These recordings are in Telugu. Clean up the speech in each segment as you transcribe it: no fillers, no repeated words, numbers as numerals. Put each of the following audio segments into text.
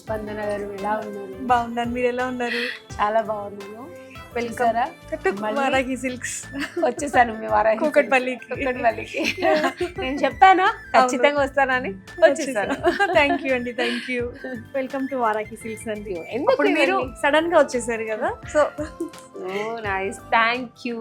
స్పందన గారు ఎలా ఉన్నారు? బాగున్నాను, మీరు ఎలా ఉన్నారు? చాలా బాగున్నాను. Welcome Varahi silks. వచ్చేసాను మీ వారాహి కూకట్పల్లికి. నేను చెప్పానా ఖచ్చితంగా వస్తానని, వచ్చేసాను. థ్యాంక్ యూ అండి, thank you. Welcome to Varahi silks అండి. ఎందుకు మీరు సడన్ గా వచ్చేసారు కదా, సో నైస్. Thank you.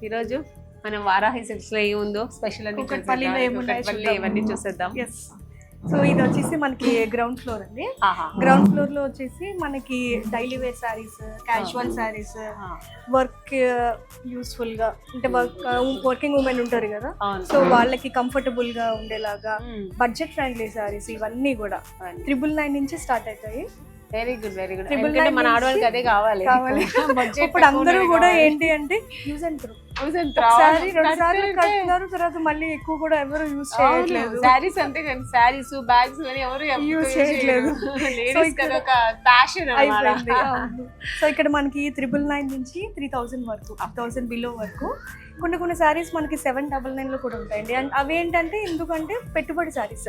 ఈరోజు మనం వారాహి సిల్క్స్ లో ఏముందో స్పెషల్ అని కూకట్పల్లిలో ఇవన్నీ చూసేద్దాం. సో ఇది వచ్చేసి మనకి గ్రౌండ్ ఫ్లోర్ అండి. గ్రౌండ్ ఫ్లోర్ లో వచ్చేసి మనకి daily wear saris, casual saris, work useful గా అంటే వర్కింగ్ ఉమెన్ ఉంటారు కదా, సో వాళ్ళకి కంఫర్టబుల్ గా ఉండేలాగా బడ్జెట్ ఫ్రెండ్లీ సారీస్ ఇవన్నీ కూడా 999 నుంచి స్టార్ట్ అవుతాయి. Very good, very good. ఎందుకంటే మన ఆడవాళ్ళకి అదే కావాలి. ఇప్పుడు అందరూ కూడా ఏంటి అంటే యూజ్ అండ్ త్రో, ఒకసారి 2 సార్లు కడుతున్నారు, తర్వాత మళ్ళీ ఎక్కువ కూడా ఎవరు యూజ్ చేయట్లేదు. సారీస్ అంటే సారీస్, బ్యాగ్స్ ఎవరు యూజ్ చేయట్లేదు. సో ఇక్కడ మనకి 999 నుంచి 3000 వరకు, 1000 బిలో వరకు కొన్ని సారీస్ మనకి 799 లో కూడా ఉంటాయండి. అండ్ అవి ఏంటంటే ఎందుకంటే పెట్టుబడి సారీస్.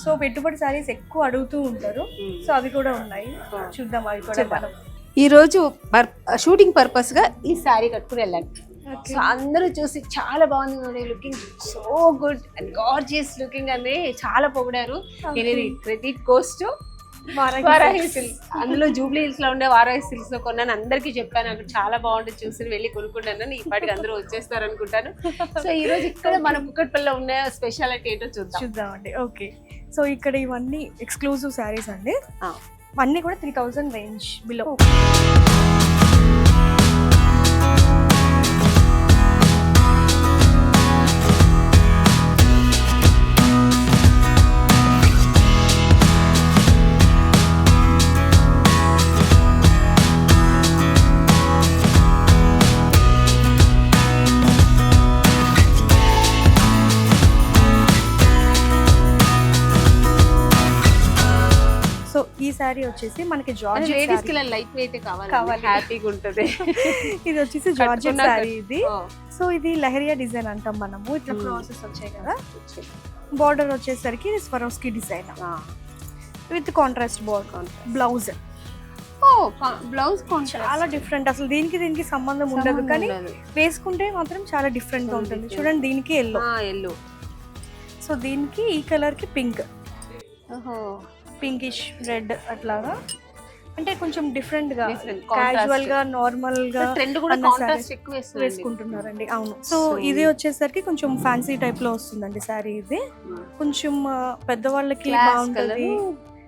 సో పెట్టుబడి సారీస్ ఎక్కువ అడుగుతూ ఉంటారు, సో అవి కూడా ఉన్నాయి. చూద్దాం అవి కూడా. ఈ రోజు షూటింగ్ పర్పస్ గా ఈ సారీ కట్టుకుని వెళ్ళండి. సో అందరూ చూసి చాలా బాగుంది, looking so good and gorgeous looking అని చాలా పొగిడారు. Credit goes to Varahi silks. అందులో జూబ్లీ హిల్స్ లో ఉండే వారాహి సిల్క్స్ లో కొన్నాను, అందరికీ చెప్పాను అక్కడ చాలా బాగుంటుంది, చూసి వెళ్ళి కొనుక్కుంటాను. ఇప్పటికి అందరూ వచ్చేస్తారు అనుకుంటాను. సో ఈ రోజు ఇక్కడ మన కుక్కట్పల్లిలో ఉండే స్పెషాలిటీ ఏంటో చూద్దామండి. ఓకే, సో ఇక్కడ ఇవన్నీ ఎక్స్క్లూజివ్ శారీస్ అండి, అన్నీ కూడా 3000 రేంజ్ బిలో. ఈ సారీ వచ్చేసి మనకి జార్జెట్ సారీ, లైట్ వెయిట్ కావాలి, హ్యాపీగా ఉంటుంది. ఇది వచ్చేసి జార్జెట్ సారీ ఇది. సో ఇది లెహరియా డిజైన్ అంటాం మనము. ఇట్లా ప్రాసెస్ వచ్చాయి కదా, బార్డర్ వచ్చేసరికి Swarovski design with contrast border. Blouse చాలా డిఫరెంట్, అసలు దీనికి సంబంధం ఉండదు, కానీ వేసుకుంటే మాత్రం చాలా డిఫరెంట్ గా ఉంటుంది. చూడండి, దీనికి ఎల్లో, సో దీనికి ఈ కలర్ కి పింక్, పింకిష్ రెడ్ అట్లాగా, అంటే కొంచెం డిఫరెంట్ గా, క్యాజువల్ గా, నార్మల్ గా వేసుకుంటున్నారండి. అవును. సో ఇది వచ్చేసరికి కొంచెం ఫ్యాన్సీ టైప్ లో వస్తుందండి సారీ. ఇది కొంచెం పెద్దవాళ్ళకి బాగుంటది,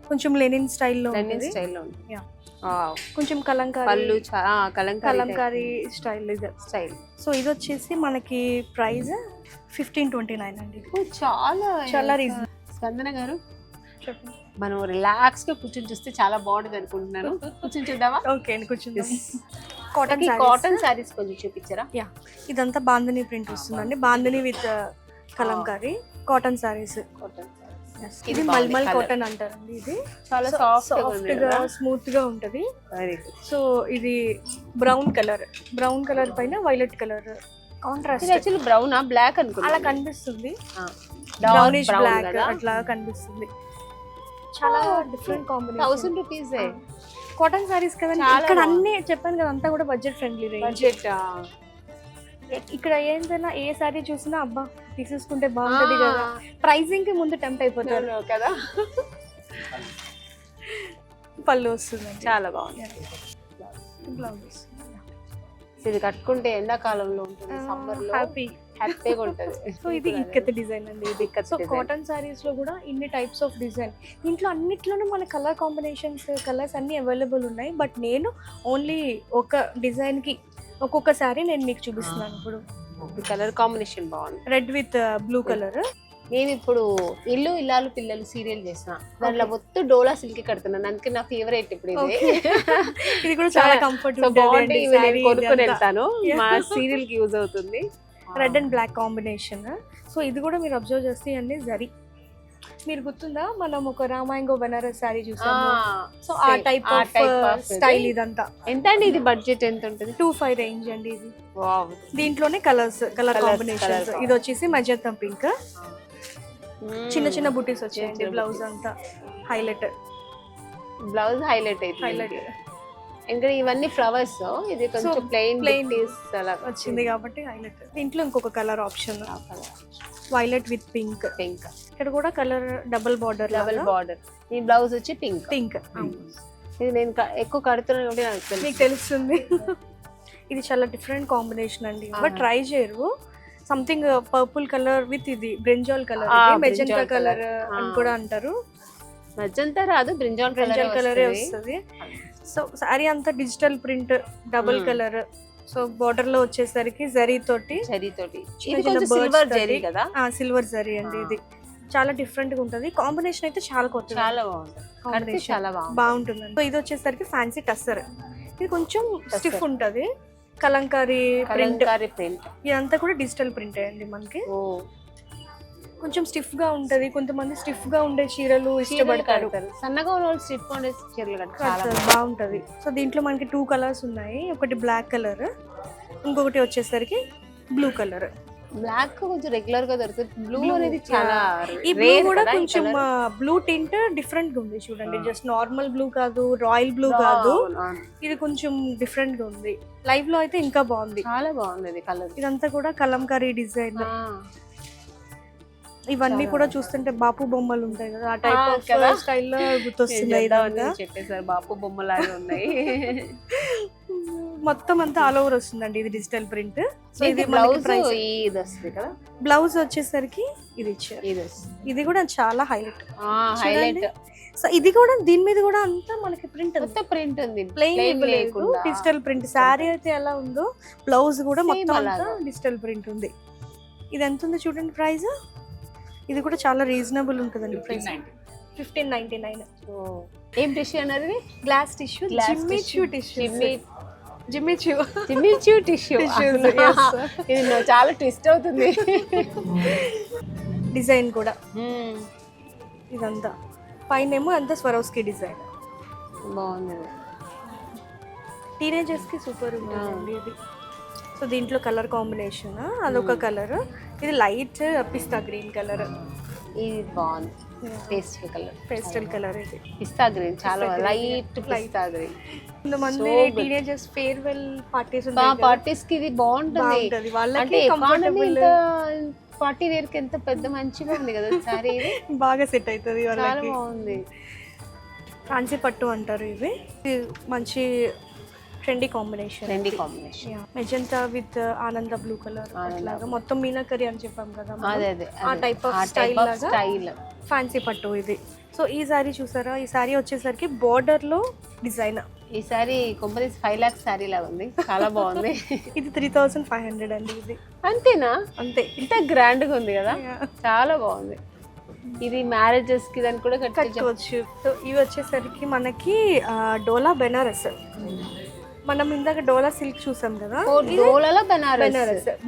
కొంచెం లెనిన్ స్టైల్లో ఉంటుంది, కొంచెం కలంకారీ స్టైల్. సో ఇది వచ్చేసి మనకి ప్రైస్ 1529 అండి. చాలా రీజన్. స్పందన గారు మనం రిలాక్స్ గా కూర్చొని చూస్తే చాలా బాగుంటుంది అనుకుంటున్నాను. కూర్చొని చూద్దామా? ఓకే అండి, కూర్చుందాం. కాటన్ సారీస్ కొంచెం చూపించారా? ఇదంతా బాందిని ప్రింట్ వస్తుందండి, బాందిని విత్ కలంకారీ కాటన్ సారీస్. ఇది మల్మల్ కాటన్ అంటారండి. ఇది చాలా సాఫ్ట్ గా, స్మూత్ గా ఉంటది. సో ఇది బ్రౌన్ కలర్ పైన violet colour contrast. Actually brown black అనుకుంటా, అలా కనిపిస్తుంది, బ్రౌనిష్ బ్లాక్ అట్లా కనిపిస్తుంది. చాలా different combination. 1000 rupees cotton saris కదండి. ఇక్కడ అన్ని చెప్పాను కదా, అంతా కూడా బడ్జెట్ ఫ్రెండ్లీ రేంజ్. ఇక్కడ ఏంటన్నా ఏ సారీ చూసినా అబ్బా తీసేసుకుంటే బాగుంటది కదా, ప్రైసింగ్ కి ముందు టెంప్ట్ అయిపోతారు కదా. పళ్ళు వస్తుంది, చాలా బాగుంది. బ్లౌజ్ ఇది కట్టుకుంటే ఎండాకాలంలో ఉంటుంది, సమ్మర్ లో హ్యాపీగా ఉంటుంది. సో ఇది ఇక్కత్ డిజైన్ అండి. ఇది సో కాటన్ సారీస్ లో కూడా ఇన్ని టైప్స్ ఆఫ్ డిజైన్, ఇంట్లో అన్నిట్లోనూ మన కలర్ కాంబినేషన్స్, కలర్స్ అన్ని అవైలబుల్ ఉన్నాయి. బట్ నేను ఓన్లీ ఒక డిజైన్ కి ఒక్కొక్క సారీ నేను మీకు చూపిస్తున్నాను. ఇప్పుడు కలర్ కాంబినేషన్ బాగుంది, రెడ్ విత్ బ్లూ కలర్. నేను ఇప్పుడు ఇల్లు ఇల్లాలు పిల్లలు సీరియల్ చేసిన దాంట్లో మొత్తం డోలా సిల్క్ కడుతున్నాను, అందుకే నా ఫేవరెట్ ఇప్పుడు ఇది కూడా చాలా కంఫర్ట్ బాగుంటుంది. కొనుక్కొని వెళ్తాను, మా సీరియల్ కి యూజ్ అవుతుంది. Red and black combination. So ఇది కూడా మీరు అబ్జర్వ్ చేస్తే అన్ని జరీ. మీరు గుర్తుందా మనం ఒక రామాయంగో బనారస్ శారీ చూసాము, సో ఆ టైప్ ఆఫ్ స్టైల్ ఇదంతా. ఎంత అండి ఇది? బడ్జెట్ ఎంత ఉంటుంది? 2,500 రేంజ్ అండి ఇది. దీంట్లోనే కలర్ కాంబినేషన్స్. ఇది వచ్చేసి మజంతా పింక్, చిన్న చిన్న బుటీస్ వచ్చాయండి. బ్లౌజ్ అంతా హైలైట్, బ్లౌజ్ హైలైట్ ఇంకా ఇవన్నీ ఫ్లవర్స్. ఇది కొంచెం ప్లెయిన్ అలా వచ్చింది కాబట్టి హైలైట్. దీంట్లో ఇంకొక colour option violet with pink. ఇక్కడ కూడా కలర్ డబుల్ బార్డర్. ఈ బ్లౌజ్ వచ్చి పింక్. ఇది నేను ఎక్కువ కడుతున్నాను కాబట్టి నాకు తెలుసు. మీకు తెలుస్తుంది. ఇది చాలా డిఫరెంట్ కాంబినేషన్ అండి, బట్ ట్రై చేయరు. సంథింగ్ పర్పుల్ కలర్ విత్ ఇది బ్రింజాల్ కలర్, మెజెంటా కలర్ అని కూడా అంటారు. మెజంతా రాదు, బ్రింజాల్ కలరే వస్తుంది. సో సారీ అంతా digital print, double colour. So border లో వచ్చేసరికి జరీ తోటి సిల్వర్ జరీ అండి. ఇది చాలా డిఫరెంట్ గా ఉంటది. కాంబినేషన్ అయితే చాలా కొత్త, చాలా బాగుంటుంది, చాలా బాగుంటుంది. సో ఇది వచ్చేసరికి ఫ్యాన్సీ టస్సర్. ఇది కొంచెం స్టిఫ్ ఉంటది, కలంకారీ ప్రింట్. ఇదంతా కూడా డిజిటల్ ప్రింట్ అండి. మనకి కొంచెం స్టిఫ్ గా ఉంటది. కొంతమంది స్టిఫ్ గా ఉండే చీరలు ఇష్టపడతారు, సన్నగా ఉన్న స్టిఫ్ ఉండే చీరలు బాగుంటది. సో దీంట్లో మనకి 2 కలర్స్ ఉన్నాయి. ఒకటి బ్లాక్ కలర్, ఇంకొకటి వచ్చేసరికి బ్లూ కలర్. బ్లాక్ కొంచెం రెగ్యులర్ గా దొరుకుతుంది, బ్లూ అనేది చాలా. ఈ బ్లూ కూడా కొంచెం బ్లూ టింట్ డిఫరెంట్ గా ఉంది చూడండి. జస్ట్ నార్మల్ బ్లూ కాదు, రాయల్ బ్లూ కాదు, ఇది కొంచెం డిఫరెంట్ గా ఉంది. లైవ్ లో అయితే ఇంకా బాగుంది, చాలా బాగుంది కలర్. ఇదంతా కూడా కలంకారీ డిజైన్. ఇవన్నీ కూడా చూస్తుంటే బాపు బొమ్మలు ఉంటాయి కదా, ఆ టైప్ ఆఫ్ స్టైల్లో గుర్తొస్తున్నాయి. చెప్పేసారు, బాపు బొమ్మలాగా ఉన్నాయి. మొత్తం అంతా ఆల్ ఓవర్ వస్తుందండి. ఇది డిజిటల్ ప్రింట్. సో ఇది బ్లౌజ్ వచ్చేసరికి ఇది ఇచ్చారు. ఇది కూడా చాలా హైలైట్. సో ఇది కూడా దీని మీద కూడా అంతా మనకి ప్రింట్ ఉంది, ప్లెయిన్ లేదు, డిజిటల్ ప్రింట్. శారీ అయితే ఎలా ఉందో బ్లౌజ్ కూడా మొత్తం అంతా డిజిటల్ ప్రింట్ ఉంది. ఇది ఎంత ఉంది చూడండి ప్రైస్. ఇది కూడా చాలా రీజనబుల్ ఉంటుందండి. 1599. ఏం టిష్యూ అన్నది? Glass tissue, Jimmy Choo tissue. ఇది చాలా ట్విస్ట్ అవుతుంది. డిజైన్ కూడా ఇదంతా పైన ఏమో అంతా స్వరోస్కి డిజైన్ బాగుంది. టీనేజర్స్ కి సూపర్ ఉంటుంది ఇది. సో దీంట్లో కలర్ కాంబినేషన్ అదొక కలర్. ఇది లైట్ పిస్తా గ్రీన్ కలర్. ఇది బాగుంది, పేస్టల్ కలర్. ఇది పిస్తా గ్రీన్, చాలా లైట్ పిస్తా గ్రీన్. కొంతమంది టీనేజర్స్ ఫేర్వెల్ పార్టీస్ కి ఇది బాగుంటుంది. వాళ్ళకి పార్టీ వేర్ కి ఎంత పెద్ద మంచిగా ఉంది కదా సారీ. ఇది బాగా సెట్ అవుతుంది, చాలా బాగుంది. ఫ్యాన్సీ పట్టు అంటారు. ఇది మంచి ట్రెండీ కాంబినేషన్. మెజెంటా విత్ ఆనంద బ్లూ కలర్ లాగా మొత్తం మీనాకరి అని చెప్పాం కదా, ఆ టైప్ ఆఫ్ స్టైల్ ఫ్యాన్సీ పట్టు ఇది. సో ఈ సారీ చూసారా, ఈ సారీ వచ్చేసరికి బోర్డర్ లో డిజైన్. ఈ సారీ కంపెనీ 5 lakhs సారీ లాగా ఉంది, చాలా బాగుంది. ఇది 3500 అండి. ఇది అంతేనా? అంతే. ఇంత గ్రాండ్ గా ఉంది కదా, చాలా బాగుంది. ఇది మ్యారేజెస్ కి దాన్ని కూడా కట్టుకోవచ్చు. సో ఇవి వచ్చేసరికి మనకి డోలా బెనారస్. మనం ఇందాక డోలా సిల్క్ చూసాం కదా,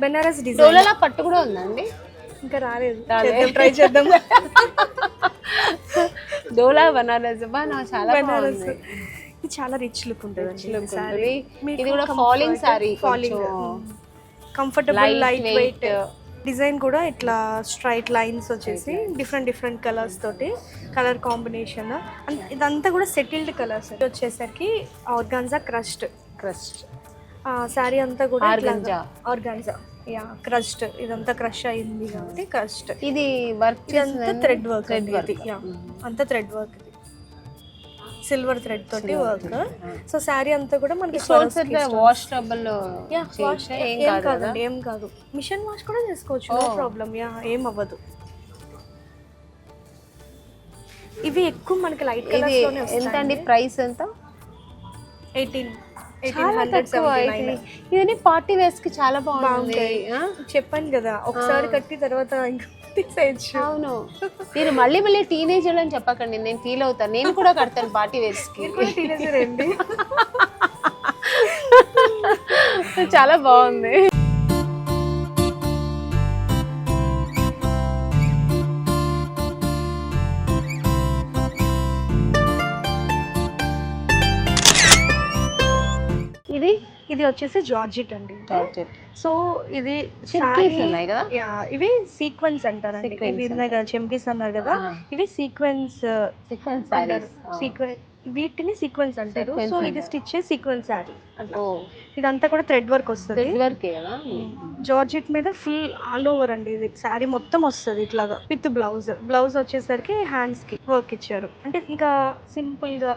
బెనారస్ డిజైన్. డోలా పట్టు కూడా ఉందండి, ఇంకా రాలేదు, ట్రై చేద్దాం. డోలా బనారస్ చాలా బనారస్. ఇది చాలా రిచ్ లుక్ ఉంటుంది. ఇది కూడా falling sorry, comfortable light weight. Design కూడా ఇట్లా స్ట్రైట్ లైన్స్ వచ్చేసి డిఫరెంట్ కలర్స్ తోటి కలర్ కాంబినేషన్. ఇదంతా కూడా సెటిల్డ్ కలర్స్. వచ్చేసరికి ఆర్గాన్జా క్రస్ట్ శారీ అంతా కూడా ఆర్గాన్జా క్రస్ట్. ఇదంతా క్రష్ అయింది కాబట్టి క్రస్ట్. ఇది వర్క్ ఇదంతా థ్రెడ్ వర్క్, అంతా థ్రెడ్ వర్క్, సిల్వర్ థ్రెడ్ తోటి వర్క్. సో శారీ అంతా కూడా మనకి వాష్ ట్రబుల్ ఏం కాదు, మిషన్ వాష్ కూడా చేసుకోవచ్చు, నో ప్రాబ్లం. ఏం అవ్వదు. ఇవి ఎక్కువ మనకి లైట్ కలర్స్ లోనే వస్తాయి. ఎంత అండి ప్రైస్? ఎంత? 1800. ఇవన్నీ పార్టీ వేర్స్ కి చాలా బాగుంది. చెప్పాను కదా, ఒకసారి కట్టి తర్వాత ఇంకా తీసేయచ్చు. అవును, మీరు మళ్ళీ టీనేజర్ అని చెప్పకండి, నేను ఫీల్ అవుతాను. నేను కూడా కడతాను పార్టీ వేర్స్ కి. టీనేజర్ అండి. చాలా బాగుంది. ఇది వచ్చేసి జార్జెట్ అండి. జార్జెట్ సో ఇది చిమ్కీస్ ఉన్నాయి కదా. ఇవి సీక్వెన్స్ అంటారండి. ఇవి ఉన్నాయి కదా చెంకీస్ అన్నారు కదా, ఇవి సీక్వెన్స్ సీక్వెన్స్ అంటారు. వీటిని సీక్వెన్స్ అంటారు. సో ఇది స్టిచ్ సీక్వెన్స్ శారీ. ఇదంతా కూడా థ్రెడ్ వర్క్ వస్తుంది. జార్జెట్ మీద ఫుల్ ఆల్ ఓవర్ అండి. ఇది శారీ మొత్తం వస్తుంది ఇట్లాగా విత్ బ్లౌజ్ వచ్చేసరికి హ్యాండ్స్ కి వర్క్ ఇచ్చారు. అంటే ఇంకా సింపుల్ గా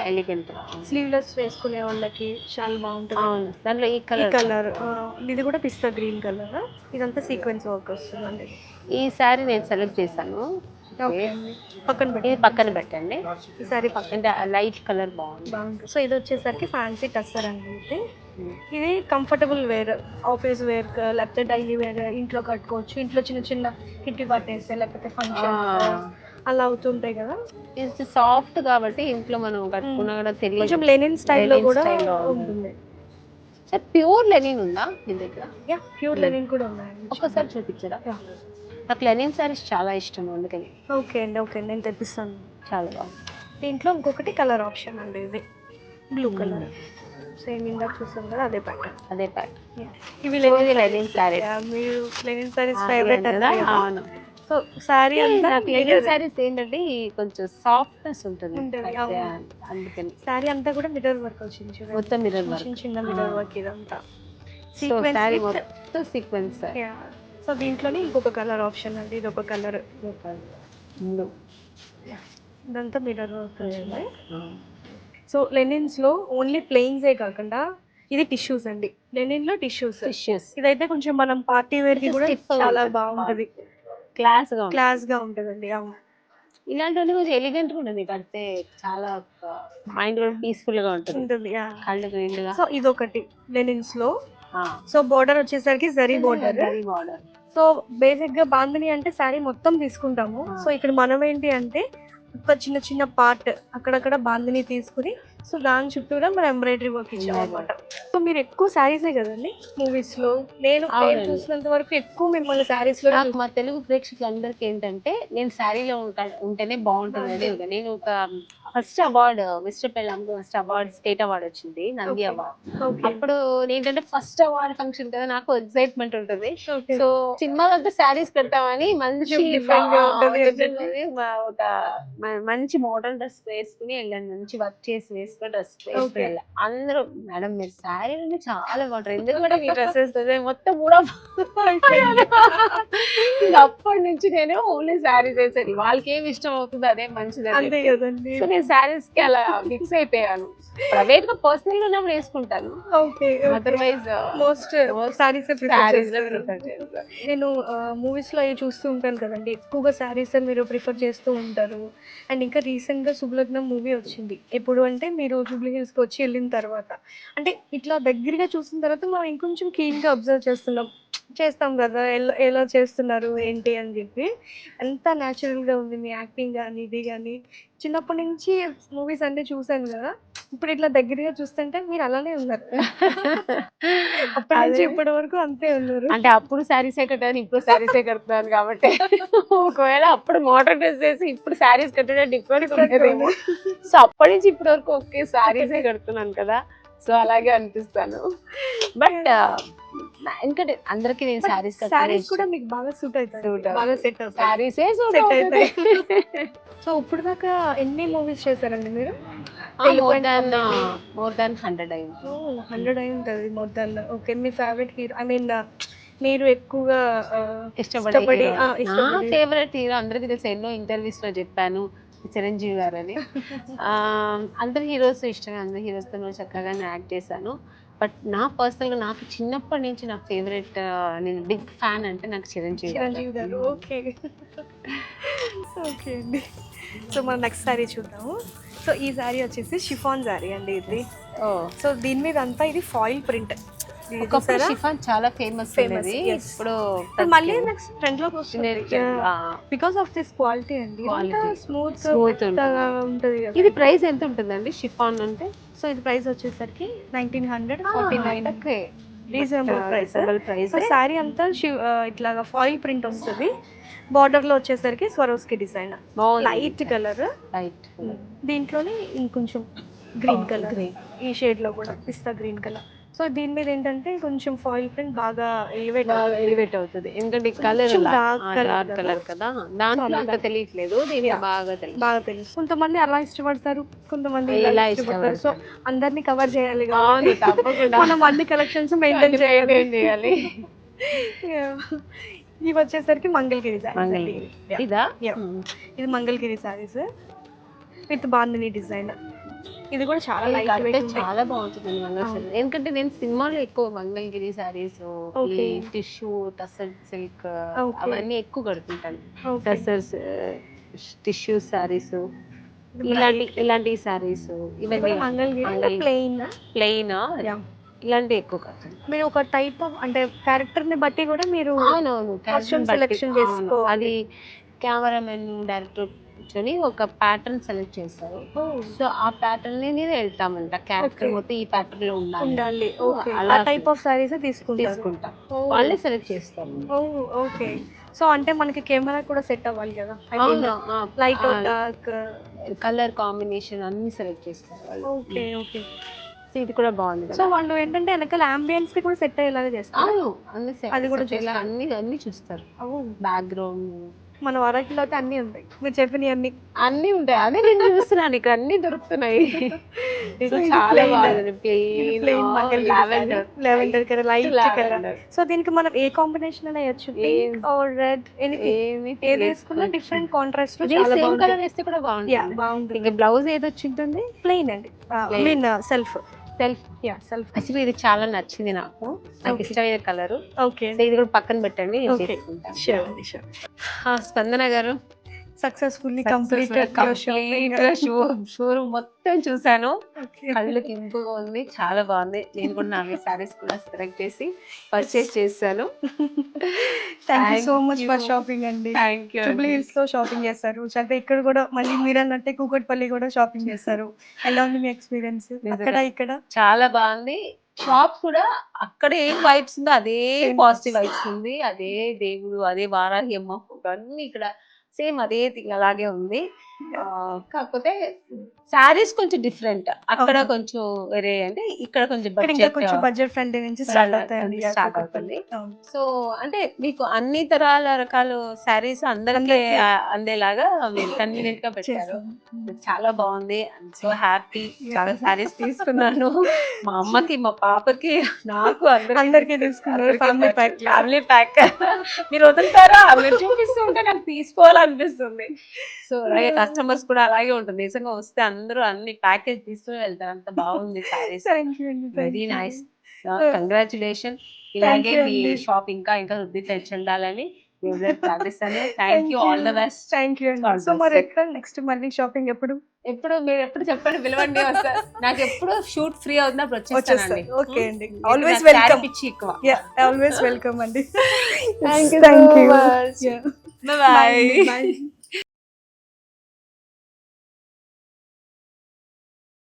ఎలిగెంట్ స్లీవ్లెస్ వేసుకునే వాళ్ళకి చాలా బాగుంటుంది. దాంట్లో ఈ కలర్ ఇది కూడా పిస్తా గ్రీన్ కలర్. ఇదంతా సీక్వెన్స్ వర్క్ వస్తుందండి. ఈ శారీ నేను సెలెక్ట్ చేశాను. పక్కన పెట్టండి. ఈ సారీ అంటే లైట్ కలర్ బాగుంది. సో ఇది వచ్చేసరికి ఫ్యాన్సీ టస్సర్ అండి. ఇది కంఫర్టబుల్ వేర్, ఆఫీస్ వేర్ లేకపోతే డైలీ వేర్, ఇంట్లో కట్టుకోవచ్చు. ఇంట్లో చిన్న చిన్న కిట్టి పట్టేస్తే లేకపోతే ఫంక్షన్ అలా అవుతుంటాయి కదా. ఇది సాఫ్ట్ కాబట్టి ఇంట్లో మనం కట్టుకున్నా కూడా తెలియదు. కొంచెం లెనిన్ స్టైల్లో కూడా ఉంటుంది. ప్యూర్ లెనిన్ ఉందా మీ దగ్గర? ప్యూర్ లెనిన్ కూడా ఉన్నాయండి. ఒక్కసారి చూపించరా? నాకు లెనిన్ సారీస్ చాలా ఇష్టం అందుకని. ఓకే అండి నేను తెప్పిస్తాను. చాలా బాగుంది. దీంట్లో ఇంకొకటి కలర్ ఆప్షన్ అండి. ఇది బ్లూ కలర్ సేమ్ ఇందాక చూసాం కదా, అదే ప్యాటర్న్. ఇవి లెనిన్ సారీ. మీరు లెనిన్ సారీస్ ఫేవరెట్ కదా. అవును. సో సారీ అంతా లెనిన్ సారీస్ ఏంటంటే కొంచెం సాఫ్ట్నెస్ ఉంటుంది అందుకని. సారీ అంతా కూడా మిర్రర్ వర్క్ వచ్చింది చూడండి. మొత్తం మిర్రర్ వర్క్, చిన్న మిర్రర్ వర్క్ ఇదంతా సారీ మొత్తం సీక్వెన్స్. సో దీంట్లోనే ఇంకొక కలర్ ఆప్షన్ అండి. ఇది ఒక కలర్. ఇదంతా మిర్రర్ వర్క్ వచ్చింది. సో లెనిన్స్ లో ఓన్లీ ప్లెయిన్సే కాకుండా ఇది టిష్యూస్ అండి. లెనిన్ లో టిష్యూస్. ఇదైతే కొంచెం మనం పార్టీ వేర్ కి కూడా చాలా బాగుంటది. క్లాస్ గా ఉంటదండి. ఇలాంటి కొంచెం ఎలిగెంట్ గా ఉంటుంది. కడితే చాలా మైండ్ కూడా పీస్ఫుల్ గా ఉంటుంది. సో ఇదొకటి లెనిన్స్ లో. సో బోర్డర్ వచ్చేసరికి జరీ బోర్డర్. సో బేసిక్ గా బాందిని అంటే శారీ మొత్తం తీసుకుంటాము. సో ఇక్కడ మనం ఏంటి అంటే ఒక చిన్న చిన్న పార్ట్ అక్కడక్కడ బాందిని తీసుకుని సో దాని చుట్టూరా మనం ఎంబ్రాయిడరీ వర్క్ ఇచ్చాం అనమాట. సో మీరు ఎక్కువ శారీసే కదండి మూవీస్ లో. నేను చూసినంత వరకు ఎక్కువ మిమ్మల్ని శారీస్ లో. మా తెలుగు ప్రేక్షకులందరికీ ఏంటంటే నేను శారీలో ఉంటేనే బాగుంటుంది. నేను ఒక ఫస్ట్ అవార్డ్ మిస్టర్ పెళ్ళాంకు ఫస్ట్ అవార్డ్ స్టేట్ అవార్డ్ వచ్చింది, నంది అవార్డ్. అప్పుడు ఏంటంటే ఫస్ట్ అవార్డ్ ఫంక్షన్ కదా, నాకు ఎక్సైట్మెంట్ ఉంటుంది. సో సినిమాలో అంతా శారీస్ పెడతామని మంచి ఒక మంచి మోడల్ డ్రెస్ వేసుకుని వెళ్ళాను. మంచి వర్క్ చేసి వేసుకుని డ్రెస్ వేసుకుని అందరూ మేడం మీరు శారీ అంటే చాలా బాగుంటారు, ఎందుకు కూడా మీ డ్రెస్సెస్ మొత్తం కూడా. అప్పటి నుంచి నేను ఓన్లీ శారీస్ వేసాను. వాళ్ళకి ఏమి ఇష్టం అవుతుంది అదే మంచిది. సో నేను శారీస్ కి అలా ఫిక్స్ అయిపోయాను. ప్రైవేట్ గా పర్సనల్ గా ఉన్నప్పుడు వేసుకుంటాను. Otherwise most saris. నేను మూవీస్ లో చూస్తూ ఉంటాను కదండి, ఎక్కువగా శారీస్ మీరు ప్రిఫర్ చేస్తూ ఉంటారు. అండ్ ఇంకా రీసెంట్ గా శుభలగ్నం మూవీ వచ్చింది. ఎప్పుడు అంటే మీరు జూబ్లీ హిల్స్ కి వచ్చి వెళ్ళిన తర్వాత, అంటే ఇట్లా దగ్గరగా చూసిన తర్వాత మనం ఇంకొంచెం కీన్ గా అబ్జర్వ్ చేస్తాం కదా ఎలా చేస్తున్నారు ఏంటి అని చెప్పి. ఎంత న్యాచురల్ గా ఉంది మీ యాక్టింగ్ కానీ ఇది కానీ. చిన్నప్పటి నుంచి మూవీస్ అంటే చూసాను కదా, ఇప్పుడు ఇట్లా దగ్గరగా చూస్తుంటే మీరు అలానే ఉన్నారు. అప్పటి నుంచి ఇప్పటి వరకు అంతే ఉన్నారు. అంటే అప్పుడు శారీసే కట్టాను, ఇప్పుడు శారీసే కడుతున్నాను కాబట్టి ఒకవేళ అప్పుడు మోడర్న్ డ్రెస్ వేసి ఇప్పుడు శారీస్ కట్టడం డిఫరెంట్ ఉండేదేమో. సో అప్పటి నుంచి ఇప్పటి వరకు ఓకే శారీసే కడుతున్నాను కదా, సో అలాగే అనిపిస్తాను. బట్ ఎందుకంటే అందరికి నేను శారీస్ కూడా మీకు బాగా సూట్ అవుతాయి, బాగా సెట్ అవుతాయి. శారీసే సూట్ అవుతాయి. సో ఇప్పుడు దాకా ఎన్ని మూవీస్ చేశారండి మీరు? మోర్ దాన్ 100 అయింది. 100 అయి ఉంటుంది more than. Okay, me favourite hero, I mean మీరు ఎక్కువగా ఇష్టపడే ఫేవరెట్ హీరో అందరికి తెలుసు, ఎన్నో ఇంటర్వ్యూస్ లో చెప్పాను, చిరంజీవి గారు అని. అందరి హీరోస్ ఇష్టమే, అందరి హీరోస్తో చక్కగా యాక్ట్ చేశాను. బట్ నా పర్సనల్గా నాకు చిన్నప్పటి నుంచి నా ఫేవరెట్, నేను బిగ్ ఫ్యాన్ అంటే నాకు చిరంజీవి గారు. ఓకే ఓకే అండి. సో మనం నెక్స్ట్ శారీ చూద్దాము. సో ఈ శారీ వచ్చేసి షిఫాన్ శారీ అండి ఇది. సో దీని మీద అంతా ఇది ఫాయిల్ ప్రింట్. షిఫాన్ చాలా ఫేమస్. ఇప్పుడు మళ్ళీ నెక్స్ట్ ట్రెండ్ లోకి వస్తుంది బికాస్ ఆఫ్ దిస్ క్వాలిటీ అండి. స్మూత్ ఉంటుంది. ఇది ప్రైస్ ఎంత ఉంటుందండి షిఫాన్ అంటే? సో ఇది ప్రైస్ వచ్చేసరికి 1949. Reasonable price. సో శారీ అంతా ఇట్లాగా ఫాయిల్ ప్రింట్ వస్తుంది. బార్డర్ లో వచ్చేసరికి స్వరోస్కి డిజైన్, లైట్ కలర్. దీంట్లోనే ఇంకొంచెం గ్రీన్ కలర్, ఈ షేడ్ లో కూడా పిస్తా గ్రీన్ కలర్. సో దీని మీద ఏంటంటే కొంచెం ఫాయిల్ ప్రింట్ బాగా ఎలివేట్ అవుతుంది ఎందుకంటే కలర్ కొంచెం dark colour డార్క్ కదా. కలర్ కదా దాంట్లో అంత తెలియట్లేదు దీని బాగా తెలుసు బాగా తెలుసు. కొంతమంది అలా ఇష్టపడతారు, కొంతమంది ఇలా ఇలా ఇష్టపడతారు. సో ఇష్టపడతారు. అందరినీ కవర్ చేయాలి అవును కాబట్టి తప్పకుండా మనం అన్ని కలెక్షన్స్ మెయింటైన్ చేయాలి. maintain చేయాలి ఇవి వచ్చేసరికి మంగళగిరి sarees అండి. మంగళగిరి Yeah. ఇదా Yeah. ఇది మంగళగిరి సారీస్ విత్ బాందిని డిజైన్. ఇది కూడా చాలా లైట్ కడితే వెయిట్ చాలా బాగుంటుంది మంగళగిరి ఎందుకంటే నేను సినిమాలో ఎక్కువ Mangalagiri saris Okay. Tissue tussar silk Okay. అవన్నీ ఎక్కువ కడుతుంటాను Okay. టసర్స్ టిష్యూ సారీస్ ఇలాంటి సారీస్ ఇవన్నీ మంగళగిరి ప్లెయిన్. ప్లెయిన్ ఇలాంటివి ఎక్కువ కడుతుంది మీరు ఒక టైప్ ఆఫ్ అంటే క్యారెక్టర్ ని బట్టి కూడా మీరు అవునవును Costume selection చేసుకోవాలి. అది కెమెరామెన్ డైరెక్టర్ కూర్చొని ఒక ప్యాటర్న్ సెలెక్ట్ చేస్తారు సో ఆ ప్యాటర్న్ ని నేను వెళ్తామంట క్యారెక్టర్ Okay. మొత్తం ఈ ప్యాటర్న్ లో ఉండాలి ఉండాలి. ఓకే, అలా ఆ టైప్ ఆఫ్ సారీస్ తీసుకుంటారు. తీసుకుంటా వాళ్ళే సెలెక్ట్ చేస్తారు ఓకే. సో అంటే మనకి కెమెరా కూడా సెట్ అవ్వాలి కదా, లైట్ డార్క్. కలర్ కాంబినేషన్ అన్ని సెలెక్ట్ చేస్తారు వాళ్ళు ఓకే ఓకే. సో ఇది కూడా బాగుంది సో కదా వాళ్ళు ఏంటంటే వెనకాల అంబియన్స్ కి కూడా సెట్ అయ్యేలాగా చేస్తారు. అవును అన్ని అది కూడా ఇలా అన్ని చూస్తారు బ్యాక్గ్రౌండ్ మన వరకులో అయితే అన్ని ఉంటాయి మీరు చెప్పినవి అన్ని. అన్ని ఉంటాయి అదే నేను చూస్తున్నాను ఇక్కడ అన్ని దొరుకుతున్నాయి సో చాలా బాగుంది plain lavender lavender colour, light colour. So దీనికి మనం ఏ కాంబినేషన్ అయినా వేయచ్చు, పింక్ ఆర్ రెడ్, ఏది వేసుకున్నా డిఫరెంట్ కాంట్రాస్ట్ లో చాలా సేమ్ బాగుంటుంది. కలర్ వేస్తే కూడా బాగుంటుంది బాగుంటుంది. ఇంకా బ్లౌజ్ ఏది వచ్చింటుంది ప్లెయిన్ అండి, I mean self. Self self. Actually ఇది చాలా నచ్చింది నాకు ఇష్టమైన కలర్ ఓకే, ఇది కూడా పక్కన పెట్టండి నేను Okay. చేసుకుంటాను. షూర్ అండి, షూర్. స్పందన గారు సక్సెస్ఫుల్లీ కంప్లీటెడ్ షోరూమ్ మొత్తం చూసాను కళ్ళకి ఇంపుగా ఉంది చాలా బాగుంది నేను కూడా నాలుగు సారీస్ కూడా సెలెక్ట్ చేసి పర్చేస్ చేశాను thank you so much for shopping అండి. థ్యాంక్ యూ జూబ్లీ హిల్స్ లో షాపింగ్ చేస్తారు, అంటే ఇక్కడ కూడా మళ్ళీ మీరు అన్నట్టే కూకట్పల్లి కూడా షాపింగ్ చేస్తారు. ఎలా ఉంది మీ ఎక్స్పీరియన్స్ అక్కడ ఇక్కడ? చాలా బాగుంది షాప్ కూడా అక్కడ ఏం వైబ్స్ ఉందో అదే పాజిటివ్ వైబ్స్ ఉంది అదే దేవుడు అదే వారాహి అమ్మ అన్ని ఇక్కడ సేమ్ అదే అలాగే ఉంది కాకపోతే శారీస్ కొంచెం డిఫరెంట్ అక్కడ కొంచెం వేరే అంటే ఇక్కడ కొంచెం బడ్జెట్ ఫ్రెండ్లీ నుంచి స్టార్ట్ అవుతుంది. సో అంటే మీకు అన్ని రకాల శారీస్ అందరికీ అందేలాగా మీరు కన్వీనియంట్ గా పెట్టారు చాలా బాగుంది సో హ్యాపీ చాలా శారీస్ తీసుకున్నాను మా అమ్మకి మా పాపకి నాకు అందరికీ తీసుకున్నారు ఫ్యామిలీ ప్యాక్ మీరు వదులుతారా మీరు చూపిస్తూ ఉంటే నాకు తీసుకోవాలనిపిస్తుంది సో అలాగే కస్టమర్స్ కూడా అలాగే ఉంటుంది నిజంగా వస్తే అందరూ అన్ని ప్యాకేజ్ తీసుకుని వెళ్తారు అంత బాగుంది సారీస్ వెరీ నైస్ కంగ్రాచులేషన్ ఇలాగే మీ షాప్ ఇంకా ఇంకా వృద్ధి చెందాలని ప్రార్థిస్తాను thank you all the best thank you. So మరి ఎక్కడ నెక్స్ట్ మళ్ళీ షాపింగ్ ఎప్పుడు మీరు ఎప్పుడు చెప్పండి పిలవండి వస్తారు నాకు ఎప్పుడు షూట్ ఫ్రీ అవుతున్నప్పుడు వచ్చేస్తానండి ఓకే అండి ఆల్వేస్ వెల్కమ్ పిచ్చి ఎక్కువ ఆల్వేస్ వెల్కమ్ అండి thank you thank you bye by.